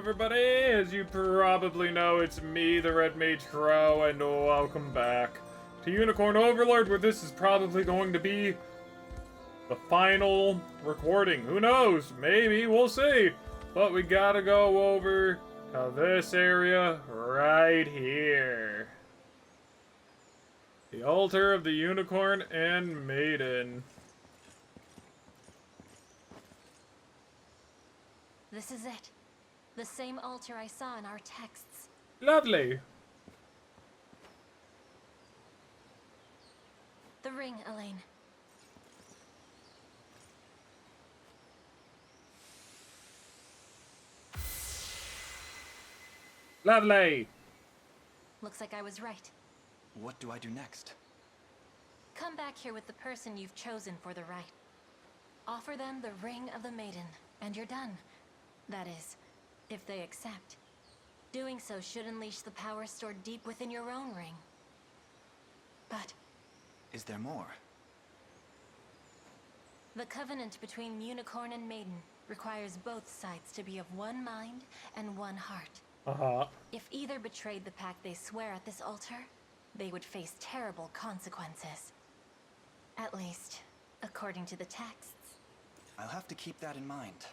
everybody! As you probably know, it's me, the Theredmagekro, and welcome back to Unicorn Overlord, where this is probably going to be the final recording. Who knows? Maybe, we'll see. But we gotta go over to this area right here. The altar of the Unicorn and Maiden. This is it. The same altar I saw in our texts. Lovely. The ring, Elaine. Lovely. Looks like I was right. What do I do next? Come back here with the person you've chosen for the rite. Offer them the ring of the maiden, and you're done. That is, if they accept. Doing so should unleash the power stored deep within your own ring. But Is there more? the covenant between Unicorn and Maiden requires both sides to be of one mind and one heart. Uh-huh. If either betrayed the pact they swear at this altar, they would face terrible consequences. At least, according to the texts. I'll have to keep that in mind.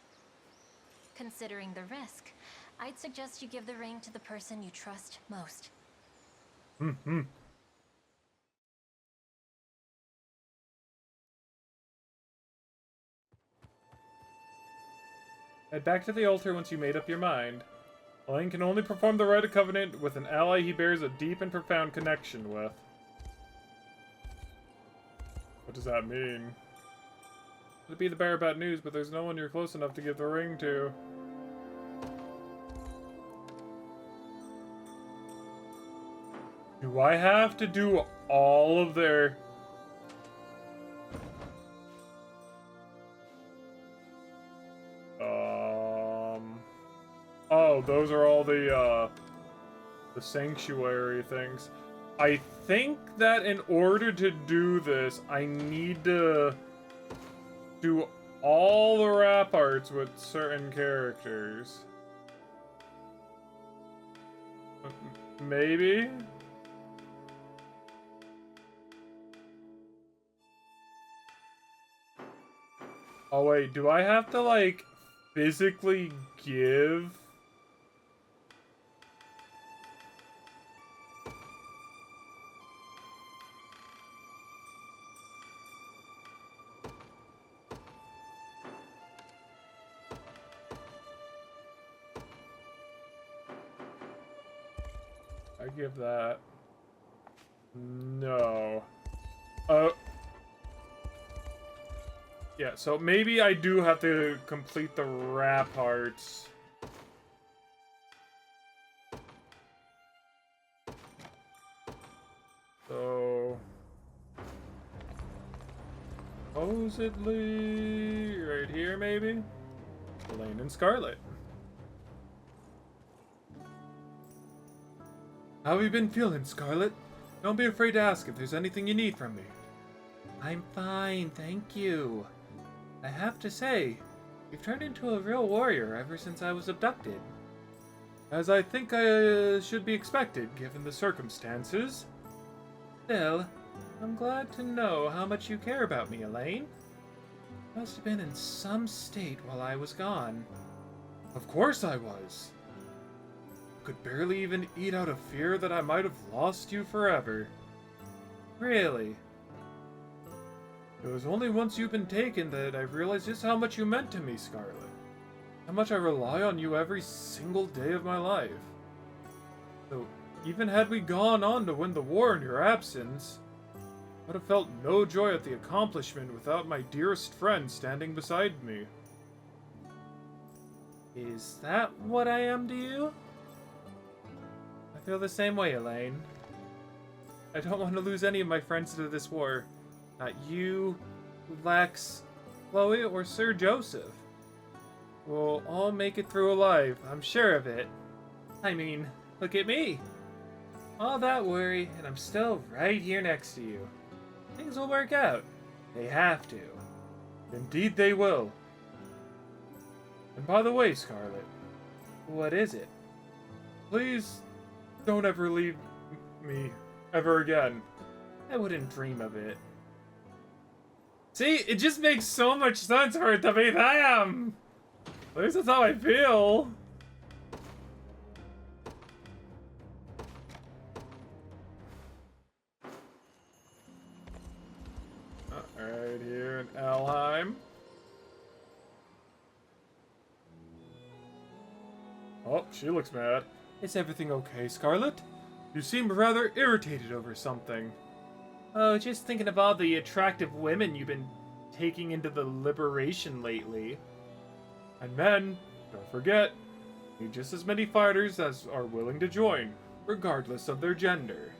Considering the risk, I'd suggest you give the ring to the person you trust most. Mm-hmm. Head back to the altar once you made up your mind. Elaine can only perform the rite of covenant with an ally he bears a deep and profound connection with. What does that mean? It'd be the bearer of bad news, but there's no one you're close enough to give the ring to. Do I have to do all of their... Oh, those are all the sanctuary things. I think that in order to do this, I need to do all the rap arts with certain characters. Maybe? Oh wait, do I have to, like, physically give... I give that. No. Yeah, so maybe I do have to complete the rap hearts. So... supposedly... right here, maybe? Elaine and Scarlet. How have you been feeling, Scarlet? Don't be afraid to ask if there's anything you need from me. I'm fine, thank you. I have to say, you've turned into a real warrior ever since I was abducted. As I think I should be expected, given the circumstances. Still, I'm glad to know how much you care about me, Elaine. You must have been in some state while I was gone. Of course I was. Could barely even eat out of fear that I might have lost you forever. Really? It was only once you've been taken that I realized just how much you meant to me, Scarlet. How much I rely on you every single day of my life. So, even had we gone on to win the war in your absence, I would have felt no joy at the accomplishment without my dearest friend standing beside me. Is that what I am to you? I feel the same way, Elaine. I don't want to lose any of my friends to this war. Not you, Lex, Chloe, or Sir Joseph. We'll all make it through alive, I'm sure of it. I mean, look at me. All that worry, and I'm still right here next to you. Things will work out. They have to. Indeed they will. And by the way, Scarlet, What is it? Please don't ever leave me ever again. I wouldn't dream of it. See, it just makes so much sense for it to be them. At least that's how I feel. Alright, here in Alheim. Oh, she looks mad. Is everything okay, Scarlet? You seem rather irritated over something. Oh, just thinking of all the attractive women you've been taking into the Liberation lately. And men, don't forget, need just as many fighters as are willing to join, regardless of their gender.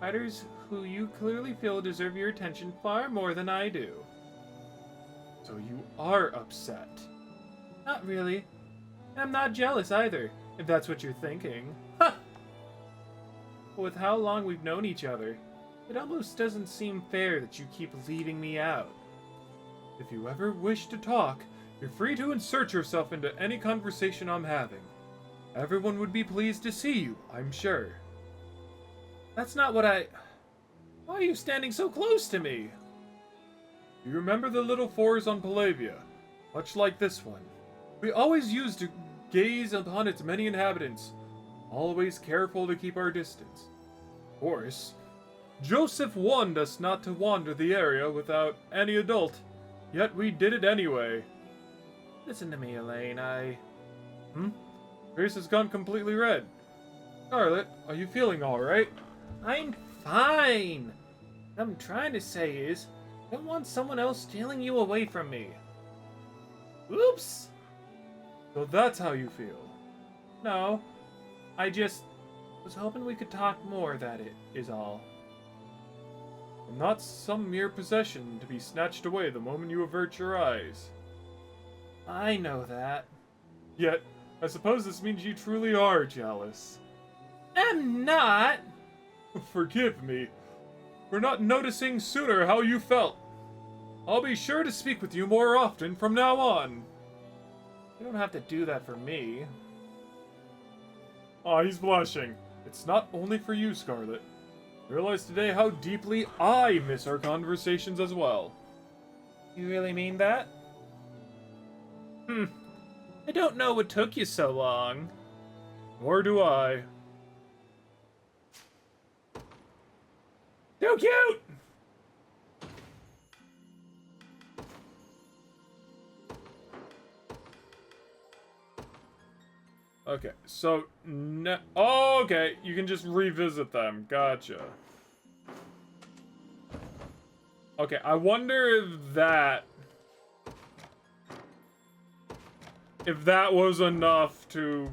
Fighters who you clearly feel deserve your attention far more than I do. So you are upset. Not really. And I'm not jealous either, if that's what you're thinking. Ha! With how long we've known each other, it almost doesn't seem fair that you keep leaving me out. If you ever wish to talk, you're free to insert yourself into any conversation I'm having. Everyone would be pleased to see you, I'm sure. That's not what I... Why are you standing so close to me? You remember the little forests on Palavia, much like this one. We always used to gaze upon its many inhabitants, always careful to keep our distance. Of course, Joseph warned us not to wander the area without any adult, yet we did it anyway. Listen to me, Elaine, Grace has gone completely red. Scarlet, are you feeling alright? I'm fine! What I'm trying to say is, I don't want someone else stealing you away from me. Oops! So that's how you feel? No, I just was hoping we could talk more, that it is all. I'm not some mere possession to be snatched away the moment you avert your eyes. I know that. Yet, I suppose this means you truly are jealous. I'm not! Forgive me for not noticing sooner how you felt. I'll be sure to speak with you more often from now on. You don't have to do that for me. Aw, he's blushing. It's not only for you, Scarlet. Realize today how deeply I miss our conversations as well. You really mean that? I don't know what took you so long. Nor do I. So cute! Okay, so... Oh, okay, you can just revisit them. Gotcha. Okay, I wonder if that... If that was enough to...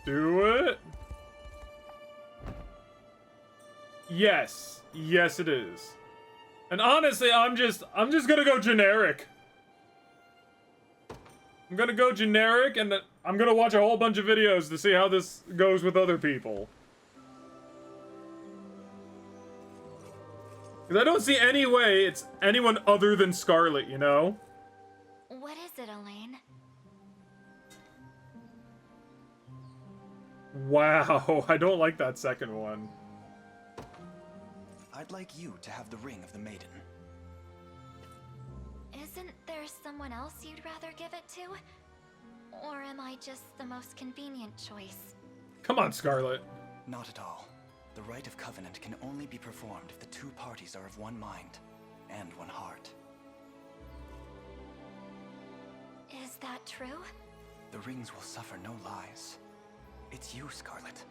do it? Yes. Yes, it is. And honestly, I'm just gonna go generic. I'm gonna go generic, and I'm gonna watch a whole bunch of videos to see how this goes with other people. Because I don't see any way it's anyone other than Scarlet, you know? What is it, Elaine? Wow, I don't like that second one. I'd like you to have the ring of the maiden. Isn't there someone else you'd rather give it to? Or am I just the most convenient choice? Come on, Scarlet. Not at all. The rite of covenant can only be performed if the two parties are of one mind and one heart. Is that true? The rings will suffer no lies. It's you, Scarlet.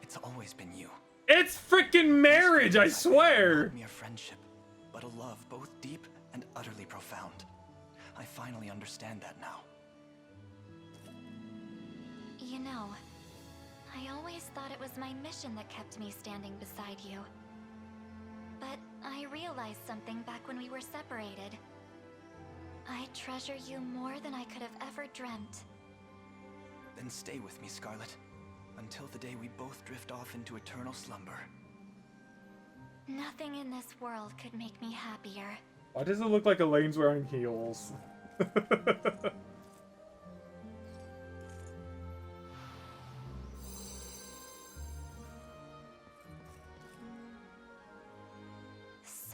It's always been you. It's freaking marriage, I swear! Not mere friendship, but a love both deep and utterly profound. I finally understand that now. You know, I always thought it was my mission that kept me standing beside you. But I realized something back when we were separated. I treasure you more than I could have ever dreamt. Then stay with me, Scarlet, until the day we both drift off into eternal slumber. Nothing in this world could make me happier. Why does it look like Elaine's wearing heels?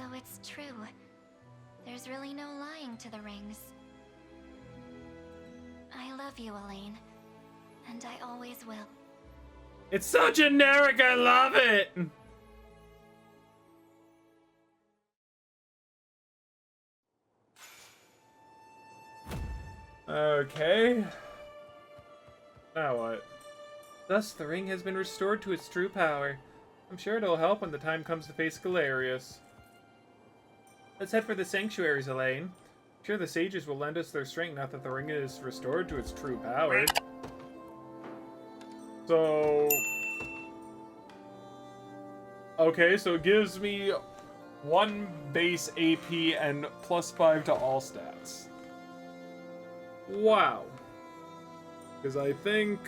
So it's true. There's really no lying to the rings. I love you, Elaine. And I always will. It's so generic, I love it! Okay. Now what? Thus, the ring has been restored to its true power. I'm sure it'll help when the time comes to face Galerius. Let's head for the sanctuaries, Elaine. I'm sure the sages will lend us their strength now that the ring is restored to its true power. So... Okay, so it gives me 1 base AP and +5 to all stats. Wow. Because I think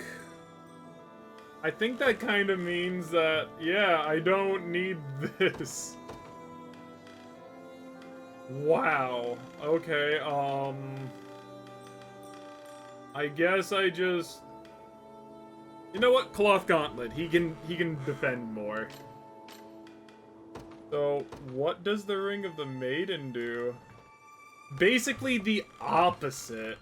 that kind of means that, yeah, I don't need this. Wow. Okay, I guess I just... You know what? Cloth Gauntlet. He can defend more. So, what does the Ring of the Maiden do? Basically the opposite.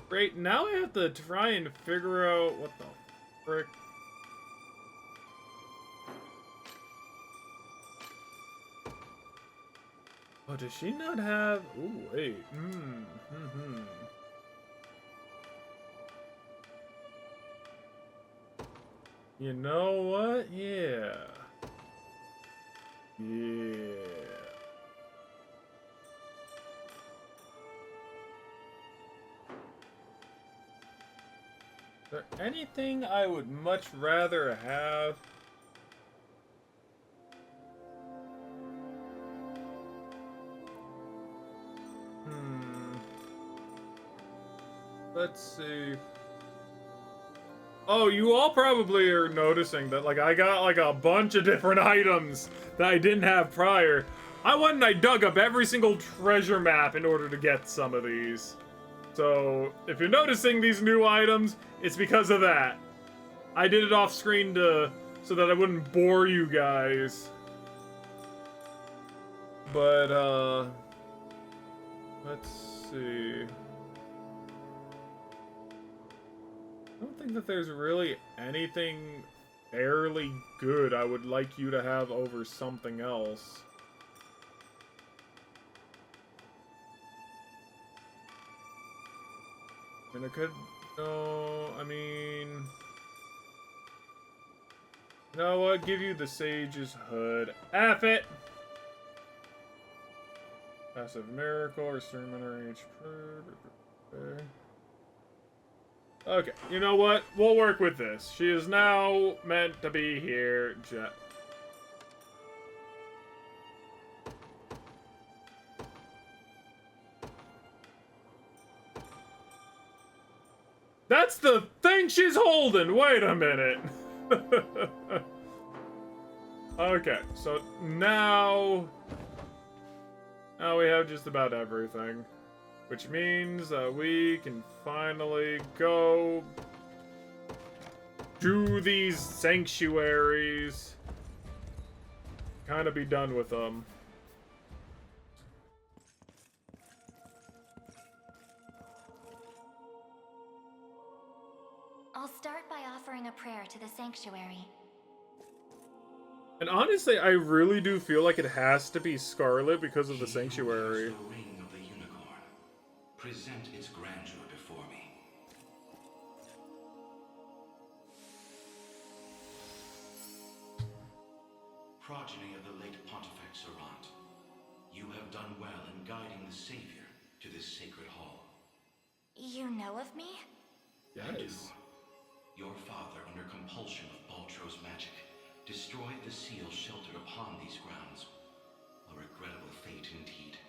Great, now I have to try and figure out what the frick. Oh, does she not have... Ooh, wait. You know what? Yeah. Yeah. Is there anything I would much rather have? Let's see. Oh, you all probably are noticing that, like, I got, like, a bunch of different items that I didn't have prior. I went and I dug up every single treasure map in order to get some of these. So, if you're noticing these new items, it's because of that. I did it off screen so that I wouldn't bore you guys. But, let's see. I don't think that there's really anything fairly good I would like you to have over something else. And it could... No, I mean... You know what? Give you the Sage's Hood. F it! Passive Miracle, Restore Mana HP. Okay, you know what? We'll work with this. She is now meant to be here. That's the thing she's holding! Wait a minute! Okay, so now we have just about everything. Which means we can finally go do these sanctuaries. Kind of be done with them. I'll start by offering a prayer to the sanctuary. And honestly, I really do feel like it has to be Scarlet because of the sanctuary. Present its grandeur before me. Progeny of the late Pontifex Errant, you have done well in guiding the Savior to this sacred hall. You know of me? Yes. I do. Your father, under compulsion of Baltro's magic, destroyed the seal sheltered upon these grounds. A regrettable fate indeed.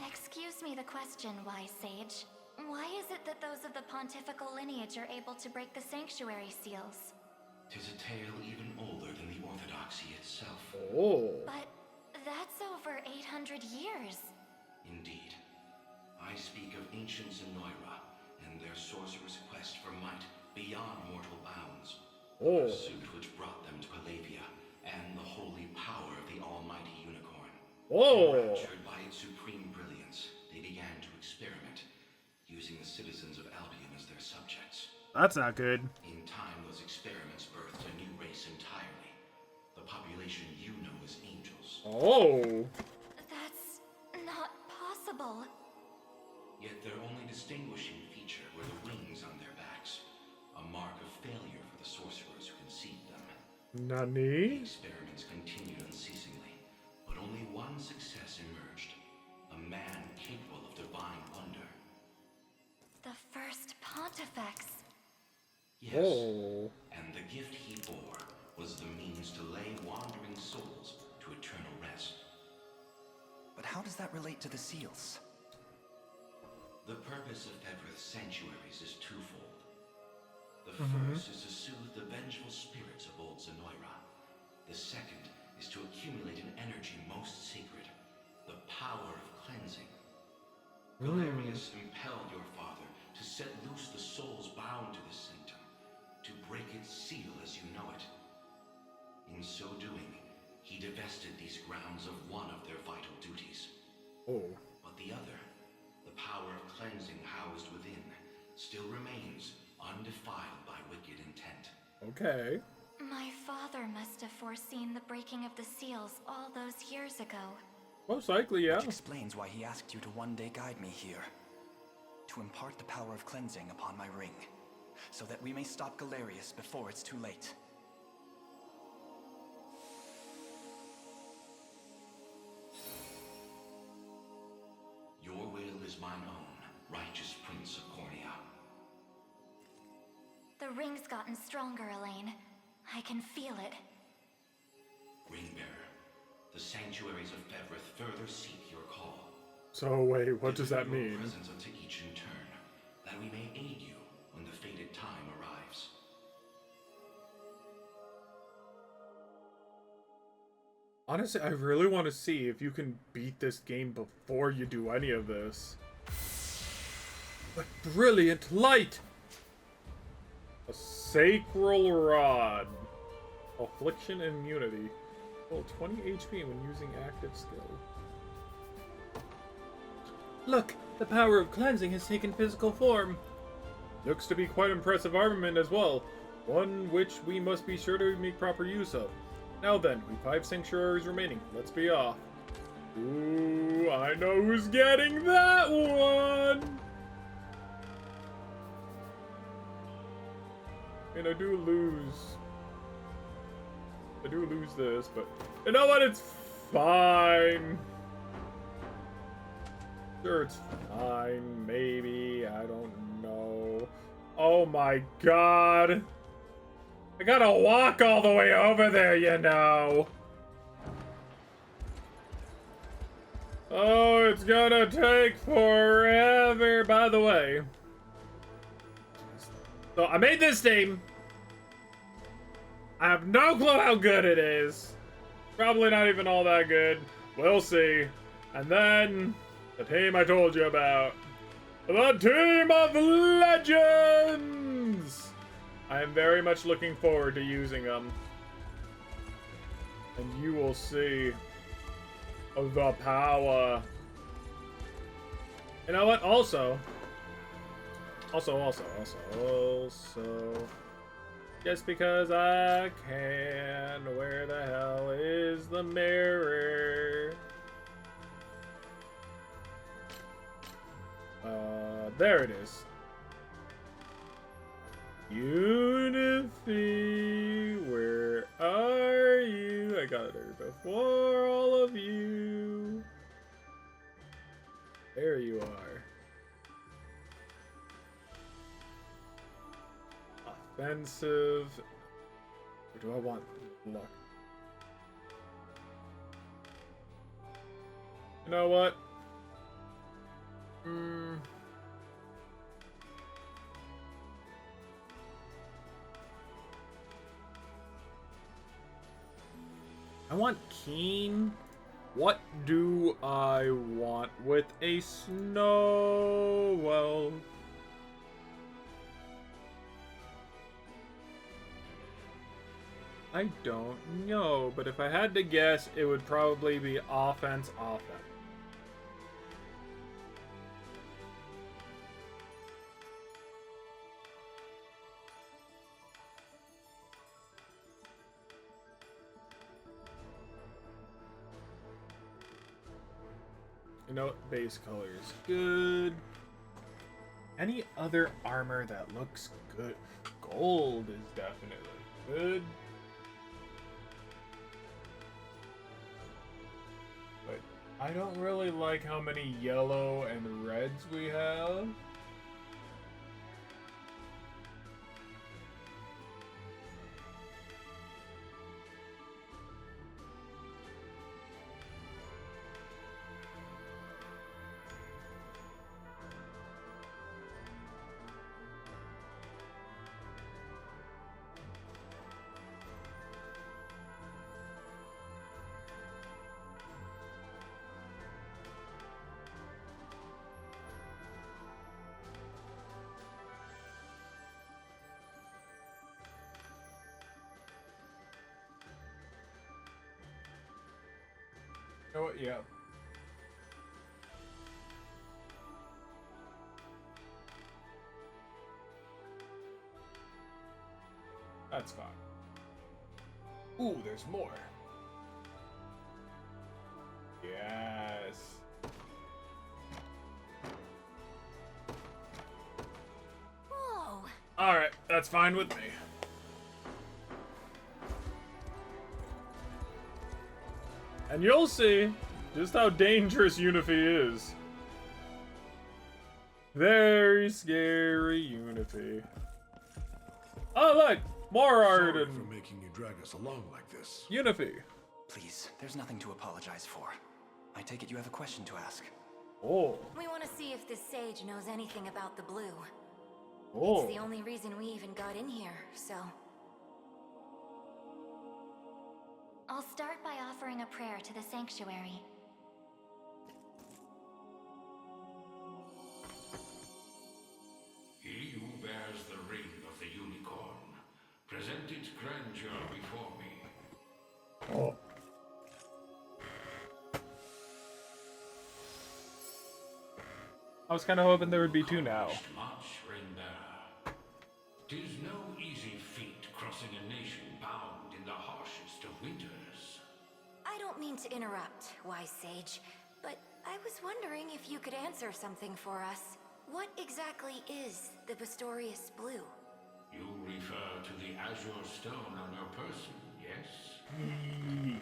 Excuse me the question, wise sage. Why is it that those of the pontifical lineage are able to break the sanctuary seals? 'Tis a tale even older than the orthodoxy itself. Oh. But that's over 800 years. Indeed. I speak of ancient Zenoira and their sorcerer's quest for might beyond mortal bounds. Oh. A pursuit which brought them to Palavia and the holy power of the almighty Unicorn. Oh! Enraptured by its supreme brilliance, they began to experiment, using the citizens of Albion as their subjects. That's not good. In time, those experiments birthed a new race entirely. The population you know as angels. Oh! That's not possible. Yet their only distinguishing feature were the wings on their backs, a mark of failure for the sorcerers who conceived them. The Nani? experiments continued unceasingly, but only one success emerged. A man capable of divine wonder. The first Pontifex. Yes, Oh. and the gift he bore was the means to lay wandering souls to eternal rest. But how does that relate to the seals? The purpose of Fevrith's sanctuaries is twofold. The first is to soothe the vengeful spirits of old Zenoira. The second is to accumulate an energy most sacred, the power of cleansing. Galerius impelled your father to set loose the souls bound to this sanctum, to break its seal as you know it. In so doing, he divested these grounds of one of their vital duties. Oh. But the other, the power of cleansing housed within, still remains undefiled by wicked intent. Okay. My father must have foreseen the breaking of the seals all those years ago. Most likely, yeah. Which explains why he asked you to one day guide me here. To impart the power of cleansing upon my ring, so that we may stop Galerius before it's too late. Your will is mine own, righteous Prince of Cornia. The ring's gotten stronger, Elaine. I can feel it. Ringbearer, the sanctuaries of Fevrith further seek your call. So wait, what does that Deliver your mean? presence unto each in turn, that we may aid you when the fated time arrives. Honestly, I really want to see if you can beat this game before you do any of this. But brilliant light! A sacral rod. Affliction immunity. Well, 20 HP when using active skill. Look! The power of cleansing has taken physical form. Looks to be quite impressive armament as well. One which we must be sure to make proper use of. Now then, we've 5 sanctuaries remaining. Let's be off. Ooh, I know who's getting that one! And I do lose this, but you know what? It's fine. Sure, it's fine. Maybe. I don't know. Oh my god. I gotta walk all the way over there, you know. Oh, it's gonna take forever. By the way. So, I made this team. I have no clue how good it is. Probably not even all that good. We'll see. And then, the team I told you about. The Team of Legends! I am very much looking forward to using them. And you will see the power. You know what? Also, just because I can, where the hell is the mirror? There it is. Unity, where are you? I got her before all of you. There you are. Offensive. Or do I want luck? You know what? I want keen. What do I want with a snow elf? I don't know, but if I had to guess, it would probably be offense, offense. You know, base color is good. Any other armor that looks good? Gold is definitely good. But I don't really like how many yellow and reds we have. You know what? Yeah. That's fine. Ooh, there's more. Yes. Whoa. Alright, that's fine with me. And you'll see just how dangerous Unify is. Very scary Unify. Oh look! More art Sorry and for making you drag us along like this. Unify. Please, there's nothing to apologize for. I take it you have a question to ask. Oh. We want to see if this sage knows anything about the blue. Oh. It's the only reason we even got in here, so... I'll start by offering a prayer to the sanctuary. He who bears the ring of the unicorn, present its grandeur before me. Oh. I was kind of hoping there would be two now. Much, ring-bearer. 'Tis no easy feat crossing a nation bound in the harshest of winters. I don't mean to interrupt, wise sage, but I was wondering if you could answer something for us. What exactly is the Pistorius Blue? You refer to the azure stone on your person, yes?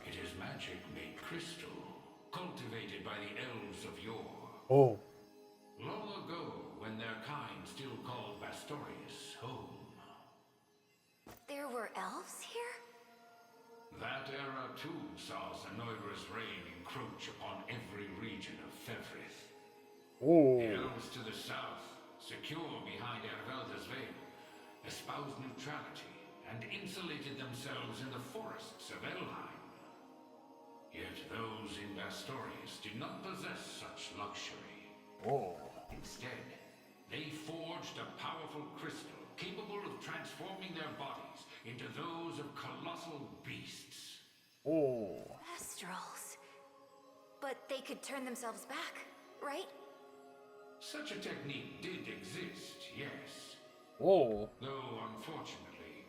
It is magic made crystal, cultivated by the elves of yore. Oh. Long ago, when their kind still called Bastorius home. There were elves here? That era too saw Zenoira's reign encroach upon every region of Fevrith. Oh. The elves to the south, secure behind Ervelda's veil, espoused neutrality and insulated themselves in the forests of Elheim. Yet those in Bastorius did not possess such luxury. Oh. Instead, they forged a powerful crystal capable of transforming their bodies into those of colossal beasts. Oh. Astrals. But they could turn themselves back, right? Such a technique did exist, yes. Oh. Though, unfortunately,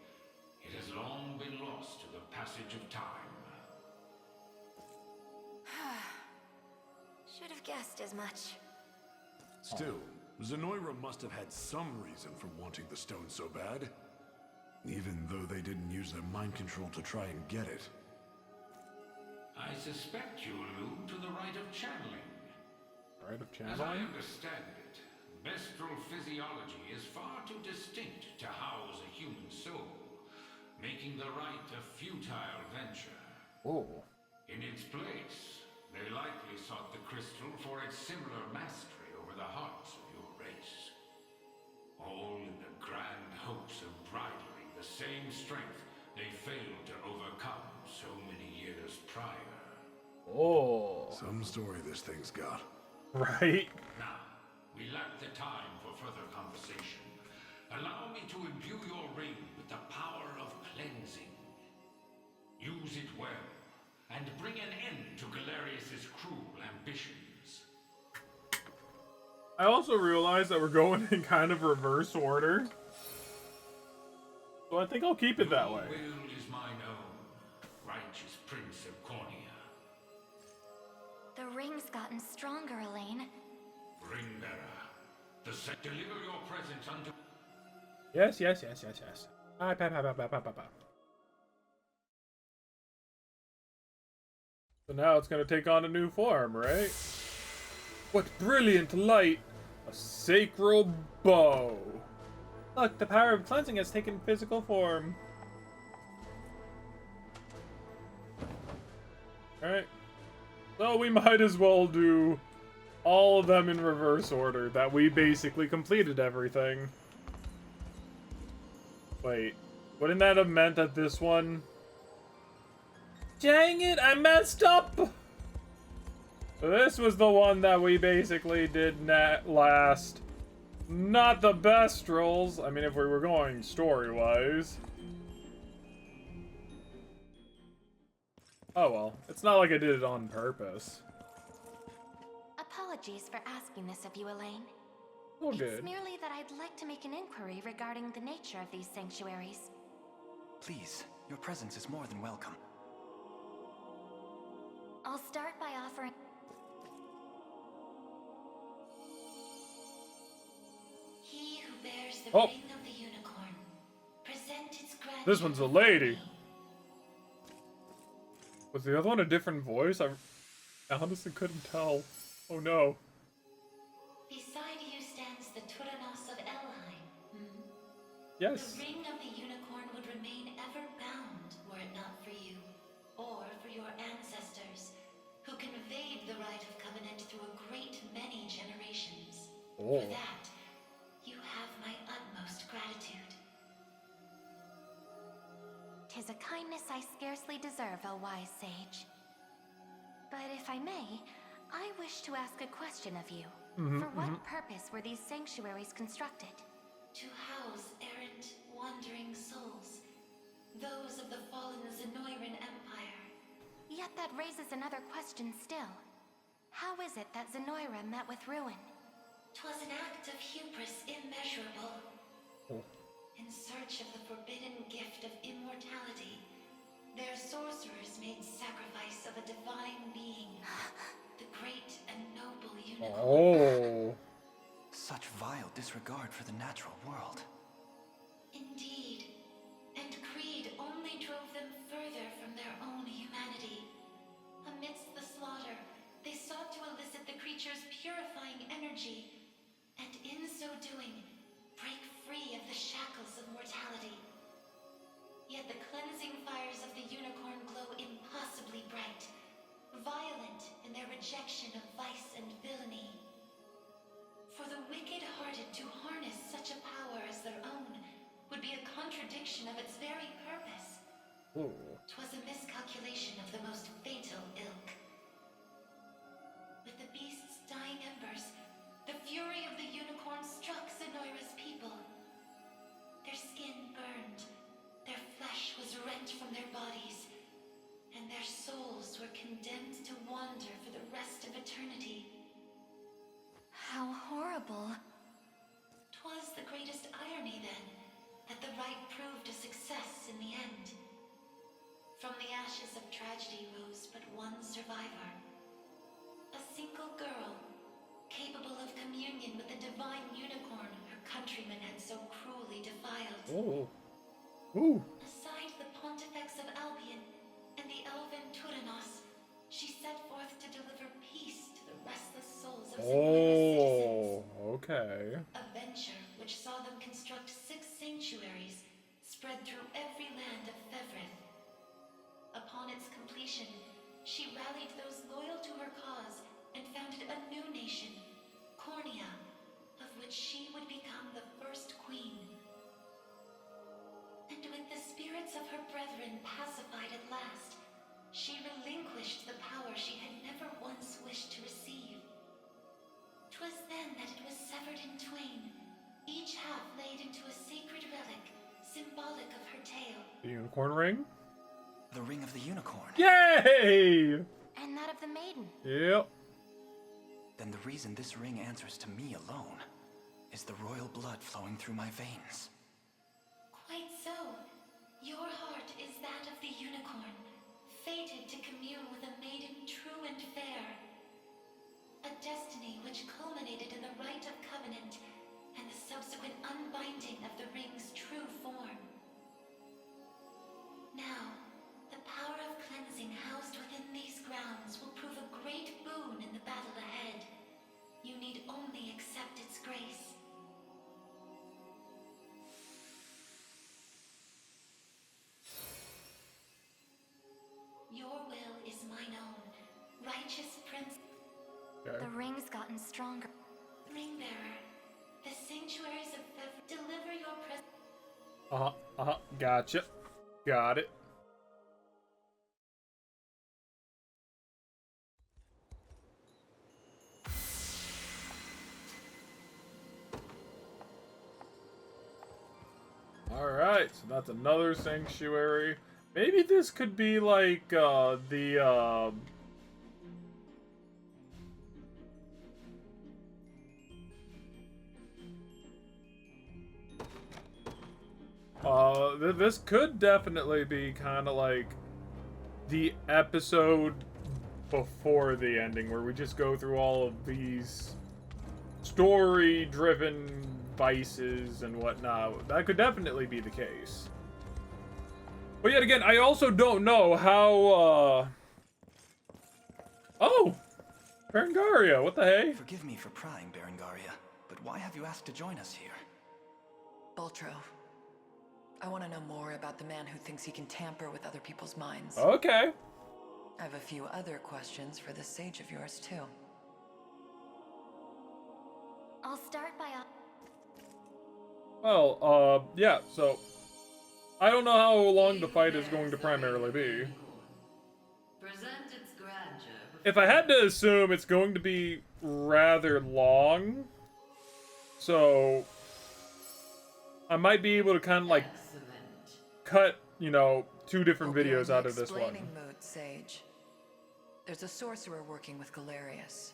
it has long been lost to the passage of time. Should have guessed as much. Still, Zenoira must have had some reason for wanting the stone so bad. Even though they didn't use their mind control to try and get it. I suspect you allude to the rite of channeling. Rite of As I channeling? understand it, bestral physiology is far too distinct to house a human soul, making the rite a futile venture. Oh. In its place, they likely sought the crystal for its similar mastery over the hearts of your race. All in the grand hopes of bridling the same strength they failed to overcome so many years prior. Oh. Some story this thing's got. Right? Now, we lack the time for further conversation. Allow me to imbue your ring with the power of cleansing. Use it well, and bring an end to Galerius's cruel ambitions. I also realize that we're going in kind of reverse order. So I think I'll keep it that way. Your will is mine own, righteous Prince of Cornia. The ring's gotten stronger, Elaine. Ringbearer, deliver your presence unto... Yes. So now it's gonna take on a new form, right? What brilliant light! A sacral bow! Look, the power of cleansing has taken physical form. Alright. So we might as well do all of them in reverse order, that we basically completed everything. Wait, wouldn't that have meant that this one... Dang it, I messed up! So this was the one that we basically did last. Not the best rolls. I mean, if we were going story-wise. Oh well, it's not like I did it on purpose. Apologies for asking this of you, Elaine. All It's good. merely that I'd like to make an inquiry regarding the nature of these sanctuaries. Please, your presence is more than welcome. I'll start by offering... He who bears the Oh. ring of the unicorn, present its grandeur. This one's a lady. Was the other one a different voice? I honestly couldn't tell. Oh no. Beside you stands the Tyrannos of Elheim. Yes. The ring of the unicorn would remain ever bound were it not for you, or for your ancestors, who conveyed the right of covenant through a great many generations. Oh. For that, you have my utmost gratitude. 'Tis a kindness I scarcely deserve, O wise sage. But if I may, I wish to ask a question of you. For what purpose were these sanctuaries constructed? To house errant, wandering souls. Those of the fallen Zenoiran Empire. Yet that raises another question still. How is it that Zenoira met with ruin? 'Twas an act of hubris immeasurable. In search of the forbidden gift of immortality, their sorcerers made sacrifice of a divine being. The great and noble unicorn. Oh. Such vile disregard for the natural world. Indeed. And greed only drove them further from their own humanity. Amidst the slaughter, they sought to elicit the creature's purifying energy, and in so doing, break free of the shackles of mortality. Yet the cleansing fires of the unicorn glow impossibly bright, violent in their rejection of vice and villainy. For the wicked-hearted to harness such a power as their own would be a contradiction of its very purpose. Ooh. 'Twas a miscalculation of the most fatal ilk. With the beast's dying embers, the fury of the unicorn struck Zenoira's people. Their skin burned, their flesh was rent from their bodies, and their souls were condemned to wander for the rest of eternity. How horrible. 'Twas the greatest irony, then, that the right proved a success in the end. From the ashes of tragedy rose but one survivor. A single girl, capable of communion with the divine unicorn her countrymen had so cruelly defiled. Oh. Ooh. Aside the Pontifex of Albion and the elven Tyrannos, she set forth to deliver peace to the restless souls of Zenoira's citizens. Oh. Okay. A venture which saw them construct 6 sanctuaries spread through every land of Fevrith. Upon its completion, she rallied those loyal to her cause and founded a new nation, Cornia, of which she would become the first queen. And with the spirits of her brethren pacified at last, she relinquished the power she had never once wished to receive. 'Twas then that it was severed in twain, each half laid into a sacred relic, symbolic of her tale. The unicorn ring? The ring of the unicorn. Yay! And that of the maiden. Yep. Then the reason this ring answers to me alone is the royal blood flowing through my veins. Quite so. Your heart is that of the unicorn, fated to commune with a maiden true and fair. A destiny which culminated in the rite of covenant and the subsequent unbinding of the ring's true form. Now, the power of cleansing housed within these grounds will prove a great boon in the battle ahead. You need only accept its grace. Your will is mine own, righteous prince. Okay. The ring's gotten stronger. Ringbearer, the sanctuaries of Fevrith deliver your presence. Gotcha. Got it. Alright, so that's another sanctuary. Maybe this could be like, this could definitely be kind of like the episode before the ending, where we just go through all of these story-driven vices and whatnot. That could definitely be the case. But yet again, I also don't know how, Oh! Berengaria, what the hey? Forgive me for prying, Berengaria, but why have you asked to join us here? Baltro, I want to know more about the man who thinks he can tamper with other people's minds. Okay. I have a few other questions for this sage of yours, too. I'll start by... Well, yeah, so... I don't know how long the fight is going to primarily be. Present its grandeur. If I had to assume, it's going to be rather long. So... I might be able to kind of, like, cut, you know, 2 different videos out of this one. Explaining mood, Sage. There's a sorcerer working with Galerius.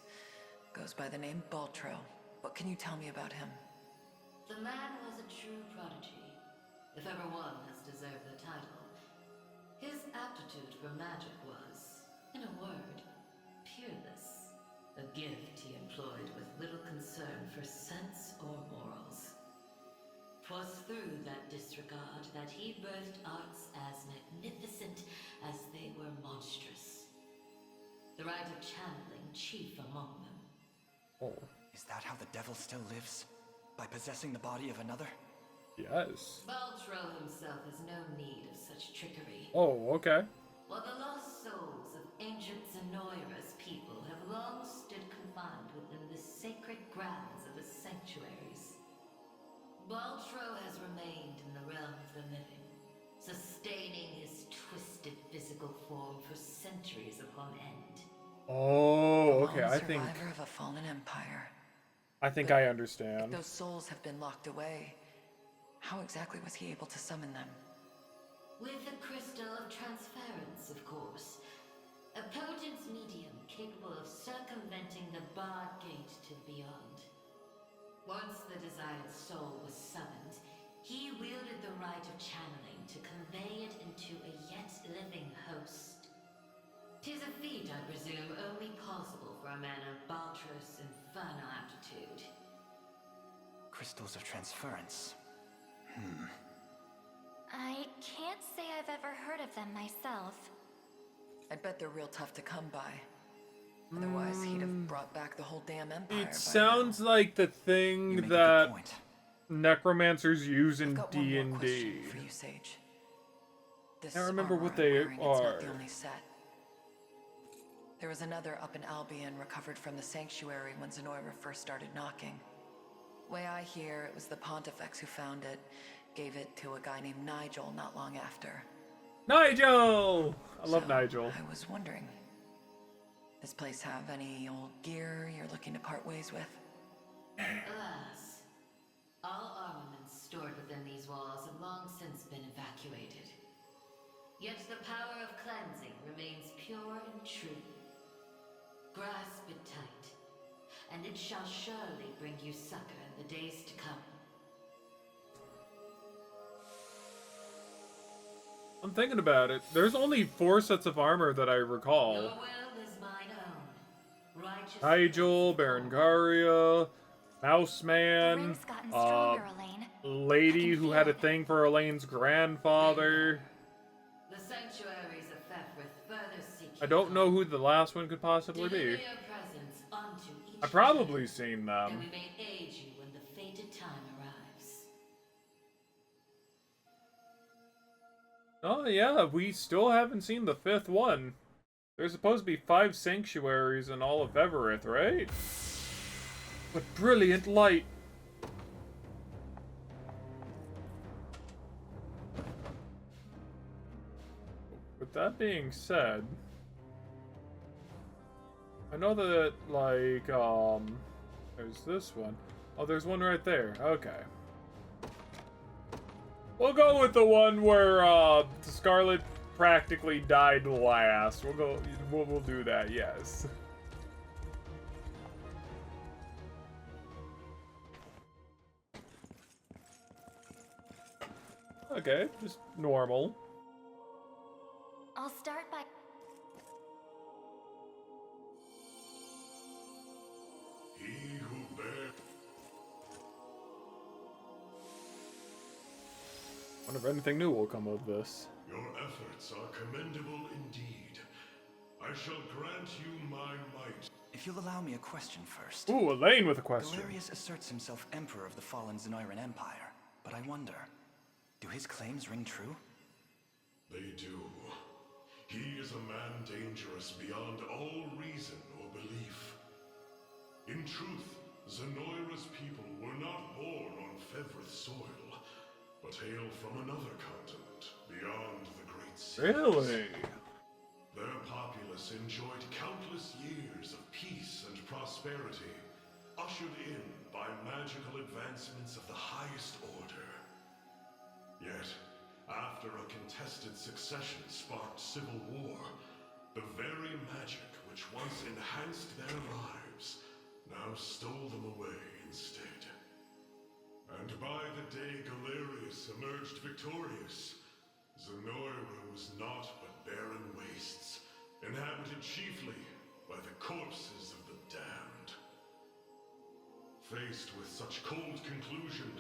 Goes by the name Baltro. What can you tell me about him? The man was a true prodigy, if ever one has deserved the title. His aptitude for magic was, in a word, peerless. A gift he employed with little concern for sense or morals. 'Twas through that disregard that he birthed arts as magnificent as they were monstrous. The rite of channeling chief among them. Oh. Is that how the devil still lives? By possessing the body of another? Yes. Baltro himself has no need of such trickery. Oh, okay. While the lost souls of ancient Zenoira's people have long stood confined within the sacred grounds of the sanctuaries, Baltro has remained in the realm of the living, sustaining his twisted physical form for centuries upon end. Oh, okay, Lone I think... survivor of a fallen empire. I If understand. those souls have been locked away, how exactly was he able to summon them? With the crystal of transference, of course. A potent medium capable of circumventing the barred gate to the beyond. Once the desired soul was summoned, he wielded the rite of channeling to convey it into a yet living host. 'Tis a feat, I presume, only possible for a man of Baltro's infernal aptitude. Crystals of transference. I can't say I've ever heard of them myself. I bet they're real tough to come by. Otherwise, he'd have brought back the whole damn empire. by It sounds like the You thing make a that good point. necromancers use now. in I've got one more D&D. question for you, Sage. This Can't remember armor what I'm they wearing, It's not are. the only set. There was another up in Albion recovered from the sanctuary when Zenoira first started knocking. Way I hear, it was the Pontifex who found it, gave it to a guy named Nigel not long after. Nigel! I love So, Nigel. I was wondering, this place have any old gear you're looking to part ways with? Alas, all armaments stored within these walls have long since been evacuated. Yet the power of cleansing remains pure and true. Grasp it tight, and it shall surely bring you succor in the days to come. I'm thinking about it. There's only 4 sets of armor that I recall. Your will is mine own. Righteous Nigel, Berengaria, The Mouseman, ring's gotten stronger, Elaine. lady I can who feel had a it. thing for Elaine's grandfather. The sanctuaries of Fevrith further seek I your don't know call. who the last one could possibly Deliver be. your presence unto each I've probably chamber, seen that them. we may aid you when the fated time arrives. Oh yeah, we still haven't seen the 5th one. There's supposed to be 5 sanctuaries in all of Fevrith, right? What brilliant light! With that being said, I know that, like, there's this one. Oh, there's one right there. Okay. We'll go with the one where, Scarlet practically died last. We'll do that, yes. Okay, just normal. I'll start by... He who bears... Wonder if anything new will come of this. Your efforts are commendable indeed. I shall grant you my might. If you'll allow me a question first. Ooh, Elaine with a question. Galerius asserts himself Emperor of the fallen Zenoiran Empire, but I wonder, do his claims ring true? They do. He is a man dangerous beyond all reason or belief. In truth, Zenoira's people were not born on Fevrith soil, but hail from another continent beyond the Great Seas. Really? Their populace enjoyed countless years of peace and prosperity, ushered in by magical advancements of the highest order. Yet, after a contested succession sparked civil war, the very magic which once enhanced their lives now stole them away instead. And by the day Galerius emerged victorious, Zenoira was naught but barren wastes, inhabited chiefly by the corpses of the damned. Faced with such cold conclusion,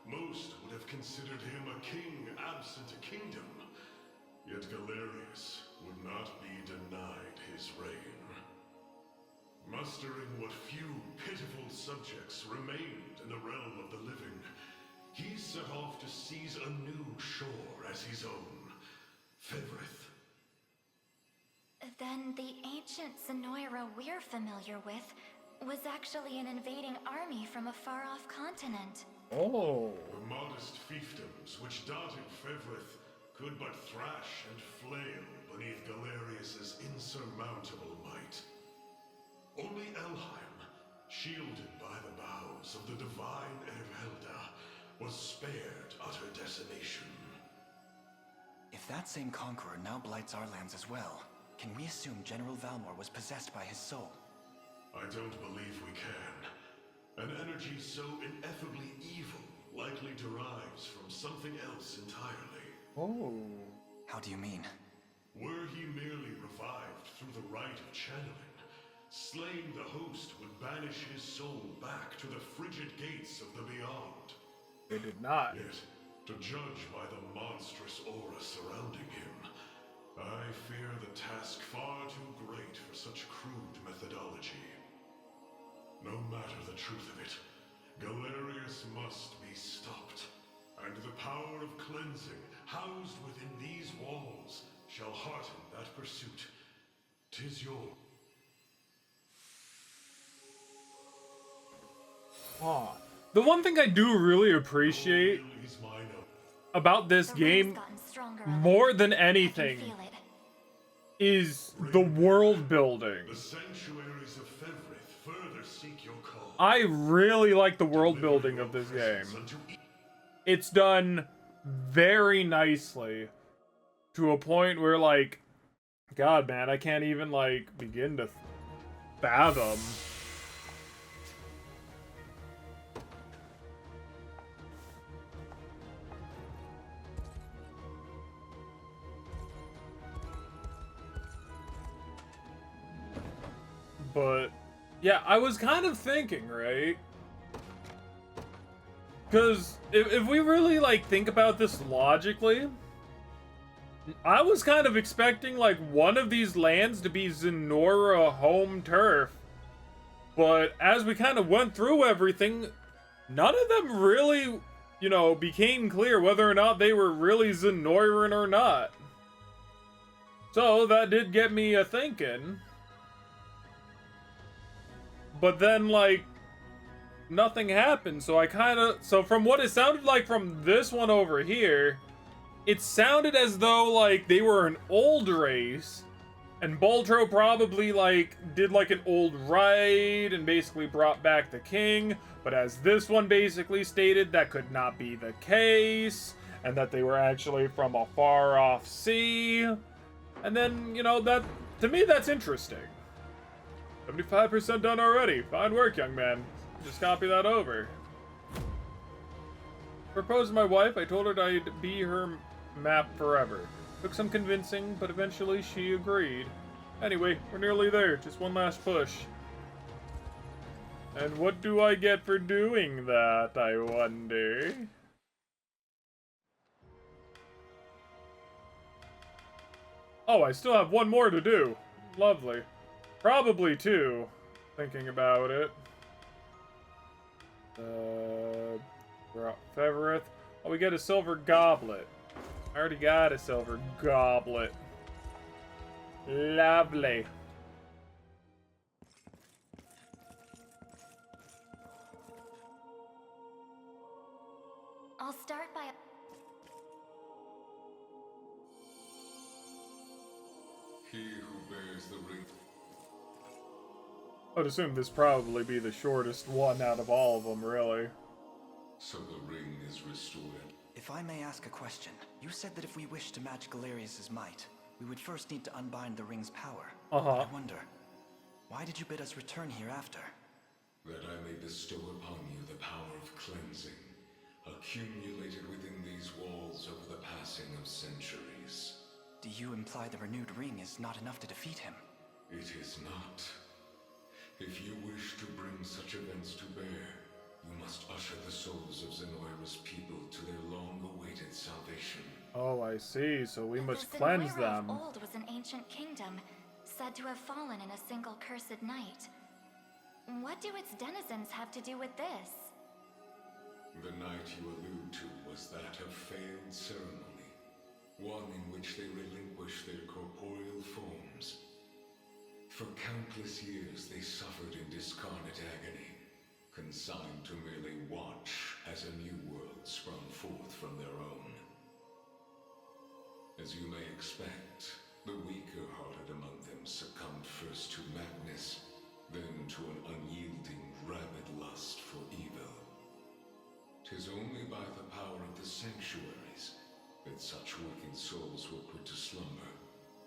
most would have considered him a king absent a kingdom, yet Galerius would not be denied his reign. Mustering what few pitiful subjects remained in the realm of the living, he set off to seize a new shore as his own, Fevrith. Then the ancient Zenoira we're familiar with was actually an invading army from a far-off continent. Oh. The modest fiefdoms which dotted Fevrith could but thrash and flail beneath Galerius's insurmountable might. Only Elheim, shielded by the boughs of the divine Erhelda, was spared utter decimation. If that same conqueror now blights our lands as well, can we assume General Valmor was possessed by his soul? I don't believe we can. An energy so ineffably evil likely derives from something else entirely. Oh. How do you mean? Were he merely revived through the rite of channeling, slaying the host would banish his soul back to the frigid gates of the beyond. They did not. Yet, to judge by the monstrous aura surrounding him, I fear the task far too great for such crude methodology. No matter the truth of it, Galerius must be stopped, and the power of cleansing housed within these walls shall hearten that pursuit. 'Tis your... Ah. The one thing I do really appreciate Will is mine own. about this The ring's game, gotten stronger, Elaine. more than I can anything, feel it. is the world building. The sanctuaries of Fevrith further seek your call. I really like the world building of this game. Unto It's done very nicely. to a point where, like, God, man, I can't even, like, begin to fathom. But, yeah, I was kind of thinking, right? Because if we really, like, think about this logically, I was kind of expecting, like, one of these lands to be Zenora home turf. But as we kind of went through everything, none of them really, you know, became clear whether or not they were really Zenoran or not. So that did get me a thinking. But then, like, nothing happened, so I kind of... So from what it sounded like from this one over here, it sounded as though, like, they were an old race, and Boltro probably, like, did, like, an old rite and basically brought back the king, but as this one basically stated, that could not be the case, and that they were actually from a far-off sea. And then, you know, that... To me, that's interesting. 75% done already. Fine work, young man. Just copy that over. Proposed to my wife, I told her I'd be her map forever. Took some convincing, but eventually she agreed. Anyway, we're nearly there. Just one last push. And what do I get for doing that, I wonder? Oh, I still have one more to do. Lovely. Probably two, thinking about it. Fevrith. Oh, we get a silver goblet. I already got a silver goblet. Lovely. I'll start by... He who bears the ring. I'd assume this probably be the shortest one out of all of them, really. So the ring is restored. If I may ask a question, you said that if we wish to match Galerius's might, we would first need to unbind the ring's power. I wonder, why did you bid us return here after? That I may bestow upon you the power of cleansing, accumulated within these walls over the passing of centuries. Do you imply the renewed ring is not enough to defeat him? It is not. If you wish to bring such events to bear, you must usher the souls of Zenoira's people to their long-awaited salvation. Oh, I see. So we must cleanse them. Of old was an ancient kingdom, said to have fallen in a single cursed night. What do its denizens have to do with this? The night you allude to was that of failed ceremony, one in which they relinquished their corporeal forms. For countless years they suffered in discarnate agony, consigned to merely watch as a new world sprung forth from their own. As you may expect, the weaker-hearted among them succumbed first to madness, then to an unyielding, rabid lust for evil. 'Tis only by the power of the sanctuaries that such wicked souls were put to slumber,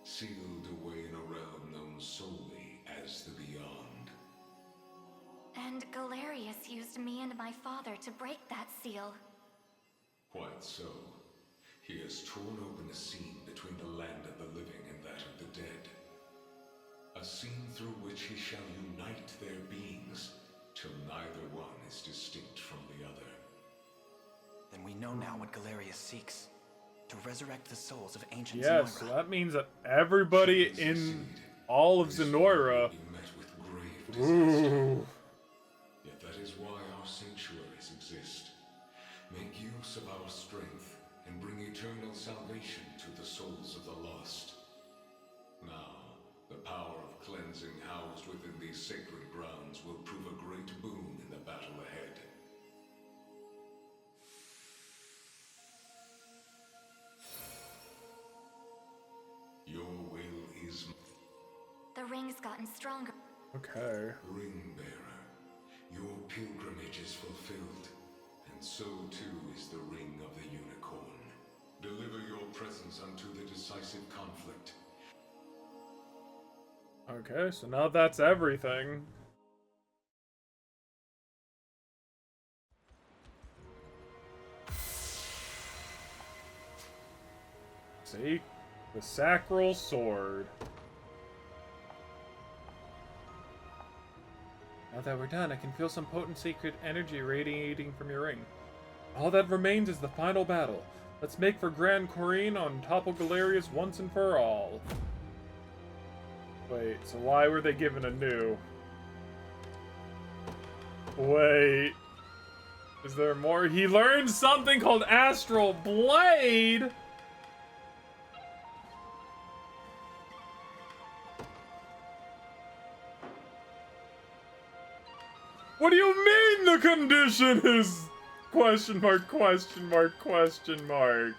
sealed away in a realm known solely as the Beyond. And Galerius used me and my father to break that seal. Quite so. He has torn open a seam between the land of the living and that of the dead. A seam through which he shall unite their beings, till neither one is distinct from the other. Then we know now what Galerius seeks. To resurrect the souls of ancient Yes, Zenora. so that means that everybody in all of Zenora... Ooh. Yet that is why our sanctuaries exist. Make use of our strength and bring eternal salvation to the souls of the lost. Now, the power of cleansing housed within these sacred grounds will prove a great boon in the battle ahead. Your will is... The ring's gotten stronger. Okay. Ring-bearer, your pilgrimage is fulfilled, and so too is the ring of the Unicorn. Deliver your presence unto the decisive conflict. Okay, so now that's everything. See? The Sacral Sword. Now that we're done, I can feel some potent secret energy radiating from your ring. All that remains is the final battle. Let's make for Grand Corrine on top of Galerius once and for all. Wait, so why were they given a new? Wait. Is there more? He learned something called Astral Blade! What do you mean the condition is question mark, question mark, question mark?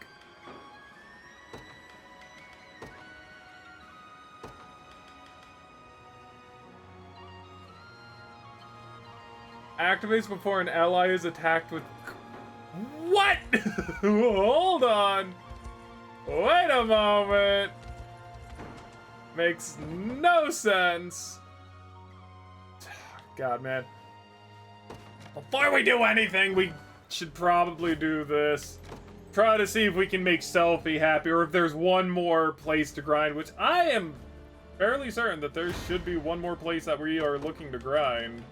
Activates before an ally is attacked with... What? Hold on. Wait a moment. Makes no sense. God, man. Before we do anything, we should probably do this. Try to see if we can make Selphie happy, or if there's one more place to grind, which I am fairly certain that there should be one more place that we are looking to grind.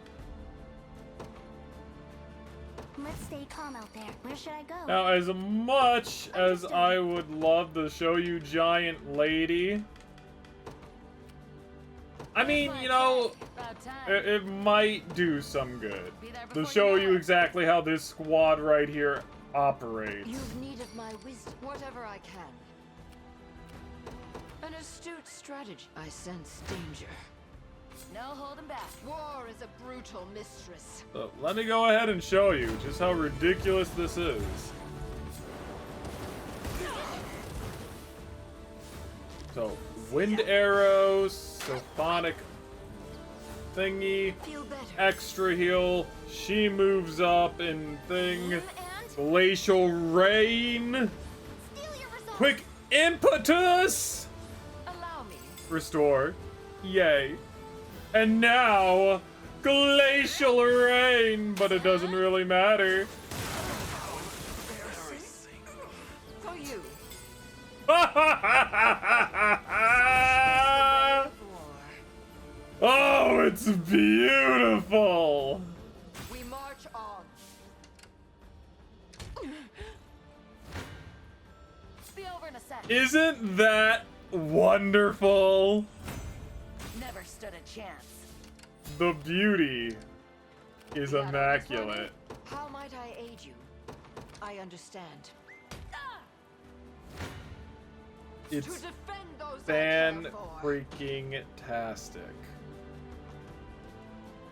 Let's stay calm out there. Where should I go? Now, as much as I would love to show you Giant Lady, I mean, you know, it might do some good to show you exactly how this squad right here operates. You've need of my wisdom, whatever I can. An astute strategy. I sense danger. No holding back. War is a brutal mistress. So let me go ahead and show you just how ridiculous this is. So, wind arrows, symphonic thingy, extra heal, she moves up and thing, glacial rain, quick impetus, restore, yay, and now glacial rain, but it doesn't really matter. For you. Oh, it's beautiful! We march on. Be over in a sec. Isn't that wonderful? Never stood a chance. The beauty is immaculate. How might I aid you? I understand. It's to defend those fan-freaking-tastic.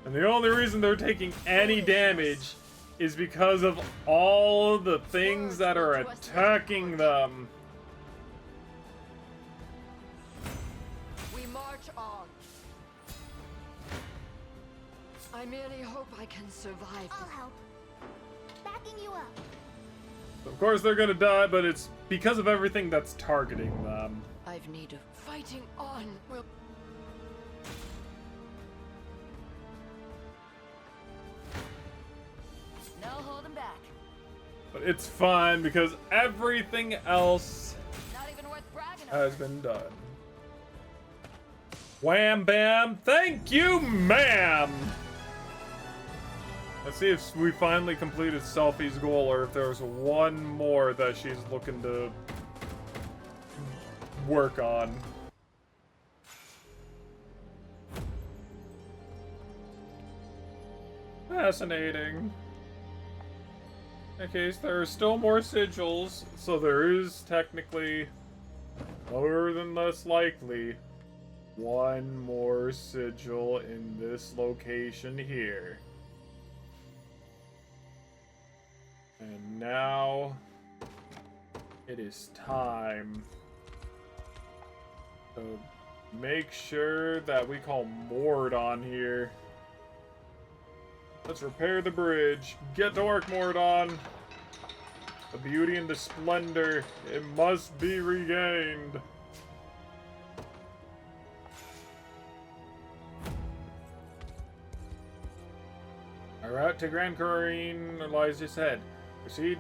And the only reason they're taking any damage is because of all the things that are attacking them. We march on. I merely hope I can survive. I'll help. Backing you up. Of course they're gonna die, but it's because of everything that's targeting them. I've need of fighting on. Will No holding back. But it's fine because everything else Not even worth bragging has been done. Wham bam, thank you, ma'am! Let's see if we finally completed Selphie's goal, or if there's one more that she's looking to work on. Fascinating. Okay, so there are still more sigils, so there is technically, more than less likely, one more sigil in this location here. And now it is time to make sure that we call Mordon here. Let's repair the bridge. Get to work, Mordon. The beauty and the splendor, it must be regained. Our route to Grand Corrine lies just ahead. Proceed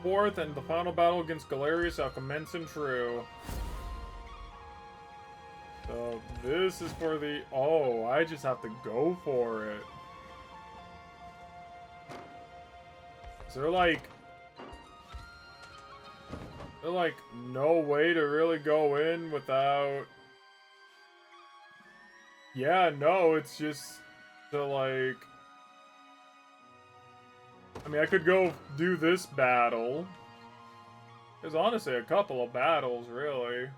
forth, and the final battle against Galerius shall commence in true. So this is for the... Oh, I just have to go for it. Is there like no way to really go in without... Yeah, no, it's just to like... I mean, I could go do this battle. There's honestly a couple of battles, really.